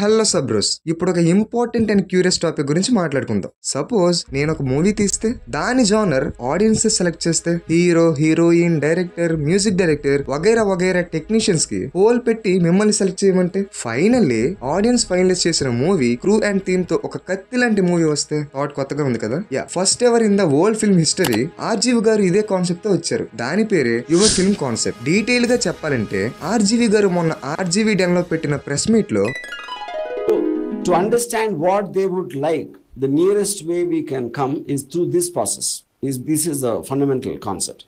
Hello సబ్రోస్, ఇప్పుడు ఒక important and curious topic గురించి మాట్లాడుకుందాం. సపోజ్ నేను ఒక మూవీ తీస్తే దాని జానర్ ఆడియన్స్ సెలెక్ట్ చేస్తే hero, heroine, director, music director వగైరా వగైరా టెక్నీషియన్స్ కి పోల్ పెట్టి మిమ్మల్ని సెలెక్ట్ చేయమంటే ఫైనల్లీ ఆడియన్స్ ఫైనలైజ్ చేసిన మూవీ క్రూ అండ్ థీమ్ తో ఒక కత్తి లాంటి మూవీ వస్తే థాట్ కొత్తగా ఉంది కదా. First ever in the world film history RGV గారు ఇదే కాన్సెప్ట్ తో వచ్చారు. దాని పేరే యువర్ ఫిల్మ్ కాన్సెప్ట్. డీటెయిల్ గా చెప్పాలంటే ఆర్జీవి గారు మొన్న ఆర్జీవి డెన్ లో పెట్టిన ప్రెస్ మీట్ లో to understand what they would like, the nearest way we can come is through this process. This is the fundamental concept.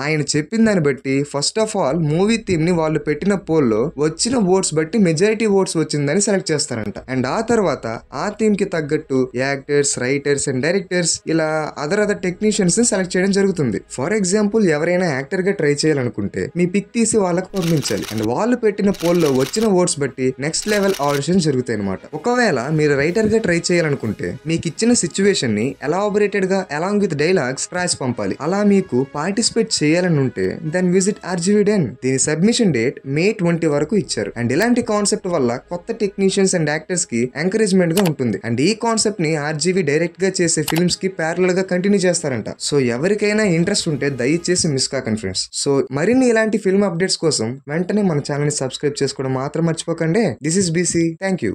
ఆయన చెప్పిన దాన్ని బట్టి first of all movie theme ని వాళ్ళు పెట్టిన పోల్లో వచ్చిన ఓట్స్ బట్టి మెజారిటీ ఓట్స్ వచ్చిందని సెలెక్ట్ చేస్తారంట. అండ్ ఆ తర్వాత ఆ థీమ్ కి తగ్గట్టు యాక్టర్స్, రైటర్స్ అండ్ డైరెక్టర్స్ ఇలా అదర్ టెక్నీషియన్స్ ని సెలెక్ట్ చేయడం జరుగుతుంది. ఫర్ ఎగ్జాంపుల్ ఎవరైనా యాక్టర్ గా ట్రై చేయాలనుకుంటే మీ పిక్ తీసి వాళ్ళకి పంపించాలి. అండ్ వాళ్ళు పెట్టిన పోల్లో వచ్చిన ఓట్స్ బట్టి నెక్స్ట్ లెవెల్ ఆడిషన్ జరుగుతాయి అనమాట. ఒకవేళ మీరు రైటర్ గా ట్రై చేయాలనుకుంటే మీకు ఇచ్చిన సిచ్యువేషన్ ని ఎలాబొరేటెడ్ గా అలాంగ్ విత్ డైలాగ్స్ రాసి పంపాలి. అలా మీకు పార్టిసిపేట్ చేయాలని ఉంటే దెన్ విజిట్ ఆర్జీవి డెన్. దీని సబ్మిషన్ డేట్ May 20 వరకు ఇచ్చారు. అండ్ ఇలాంటి కాన్సెప్ట్ వల్ల కొత్త టెక్నీషియన్స్ అండ్ యాక్టర్స్ కి ఎంకరేజ్మెంట్ గా ఉంటుంది. అండ్ ఈ కాన్సెప్ట్ ని ఆర్జీవి డైరెక్ట్ గా చేసే ఫిల్మ్స్ కి ప్యారలల్ గా కంటిన్యూ చేస్తారంట. సో ఎవరికైనా ఇంట్రెస్ట్ ఉంటే దయచేసి మిస్ కాకండి ఫ్రెండ్స్. సో మరిన్ని ఇలాంటి ఫిల్మ్ అప్డేట్స్ కోసం వెంటనే మన ఛానల్ ని సబ్స్క్రైబ్ చేసుకోవడం మాత్రం మర్చిపోకండి. This is BC. Thank you.